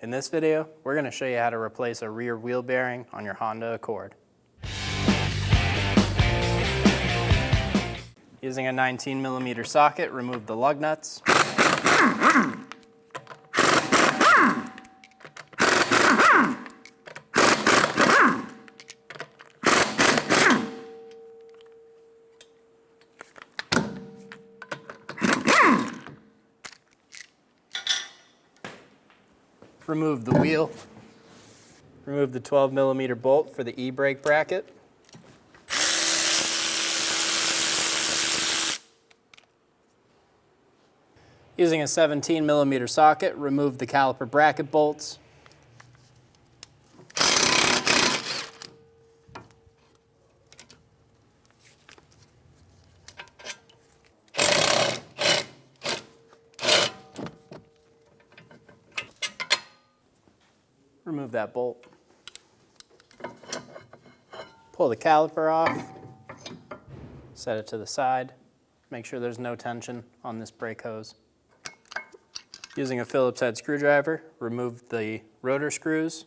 In this video, we're going to show you how to replace a rear wheel bearing on your Honda Accord. Using a 19mm socket, remove the lug nuts. Remove the wheel. Remove the 12mm bolt for the e-brake bracket. Using a 17mm socket, remove the caliper bracket bolts. Remove that bolt. Pull the caliper off. Set it to the side. Make sure there's no tension on this brake hose. Using a Phillips head screwdriver, remove the rotor screws.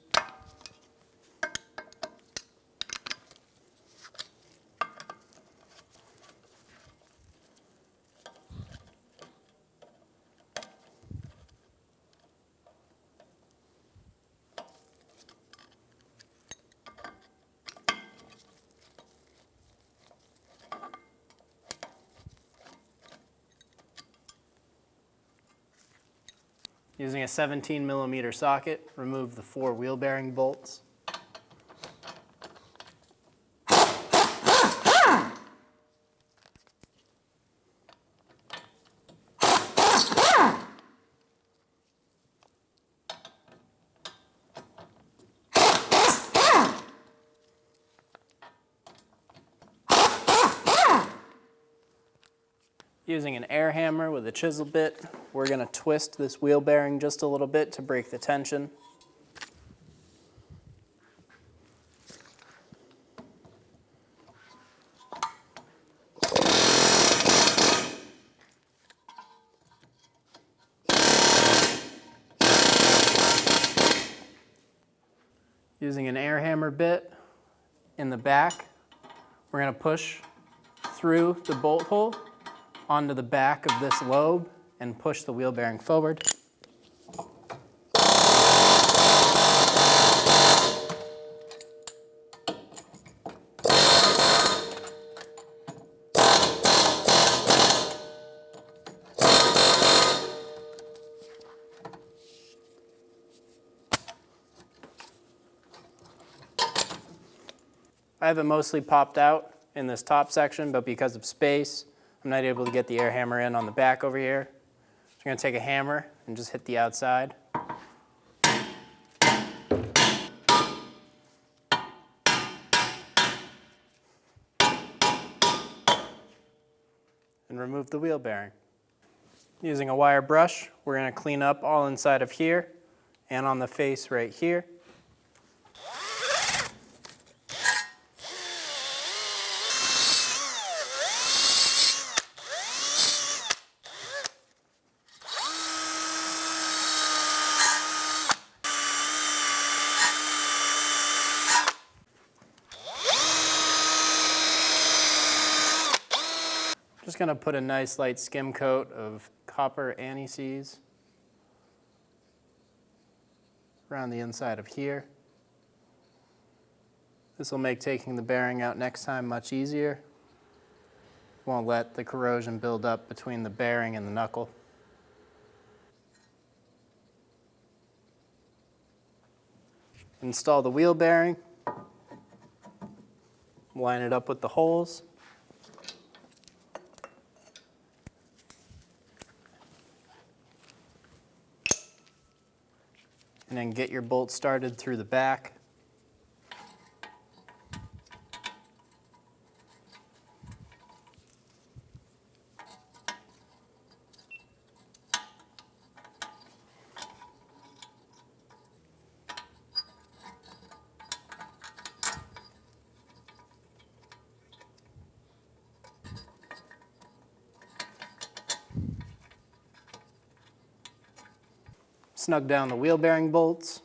Using a 17mm socket, remove the 4 wheel bearing bolts. Using an air hammer with a chisel bit, we're going to twist this wheel bearing just a little bit to break the tension. Using an air hammer bit in the back, we're going to push through the bolt hole onto the back of this lobe and push the wheel bearing forward. I have it mostly popped out in this top section, but because of space, I'm not able to get the air hammer in on the back over here. So I'm going to take a hammer and just hit the outside. And remove the wheel bearing. Using a wire brush, we're going to clean up all inside of here and on the face right here. Just going to put a nice light skim coat of copper anti-seize around the inside of here. This will make taking the bearing out next time much easier. Won't let the corrosion build up between the bearing and the knuckle. Install the wheel bearing. Line it up with the holes. And then get your bolt started through the back. Snug down the wheel bearing bolts.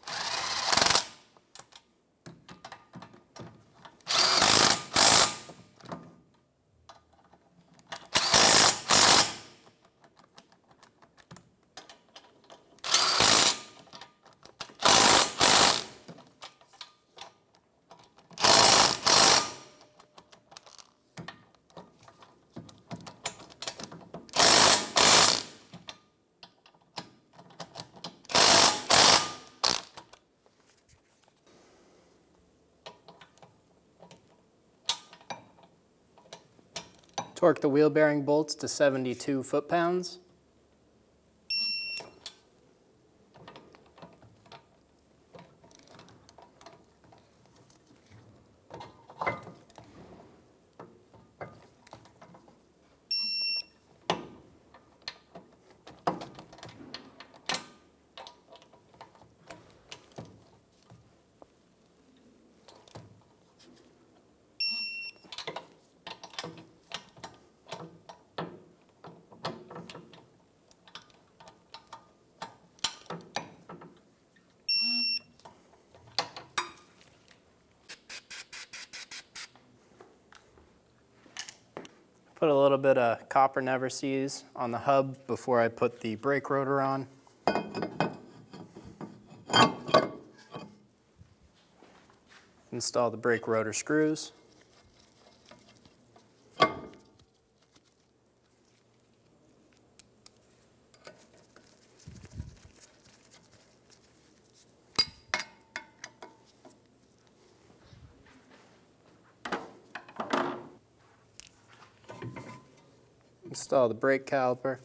Torque the wheel bearing bolts to 72 foot-pounds. Put a little bit of copper never seize on the hub before I put the brake rotor on. Install the brake rotor screws. Install the brake caliper.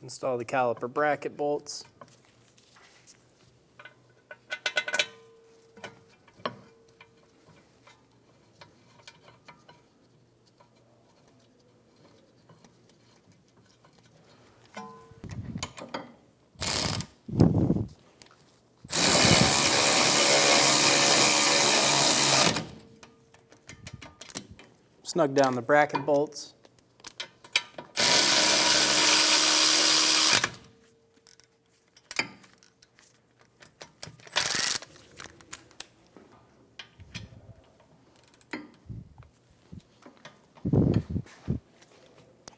Install the caliper bracket bolts. Snug down the bracket bolts.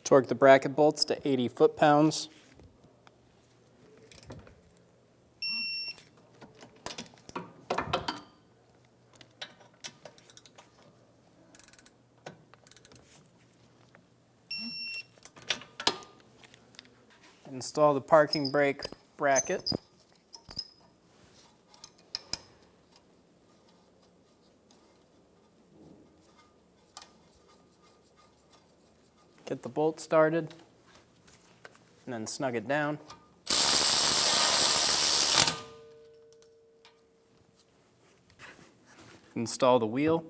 Torque the bracket bolts to 80 foot-pounds. Install the parking brake bracket. Get the bolt started, and then snug it down. Install the wheel.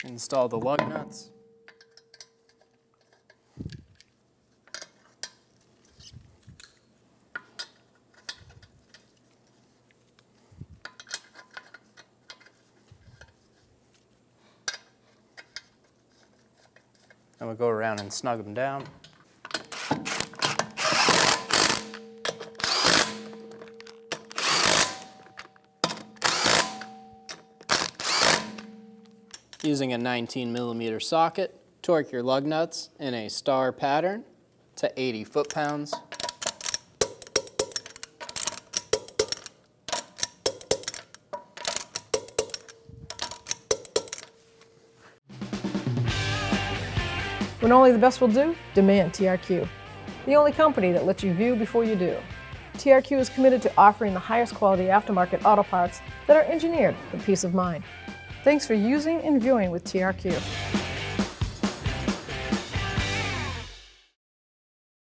Install the lug nuts. And we'll go around and snug them down. Using a 19mm socket, torque your lug nuts in a star pattern to 80 foot-pounds. When only the best will do, demand TRQ. The only company that lets you view before you do. TRQ is committed to offering the highest quality aftermarket auto parts that are engineered for peace of mind. Thanks for using and viewing with TRQ.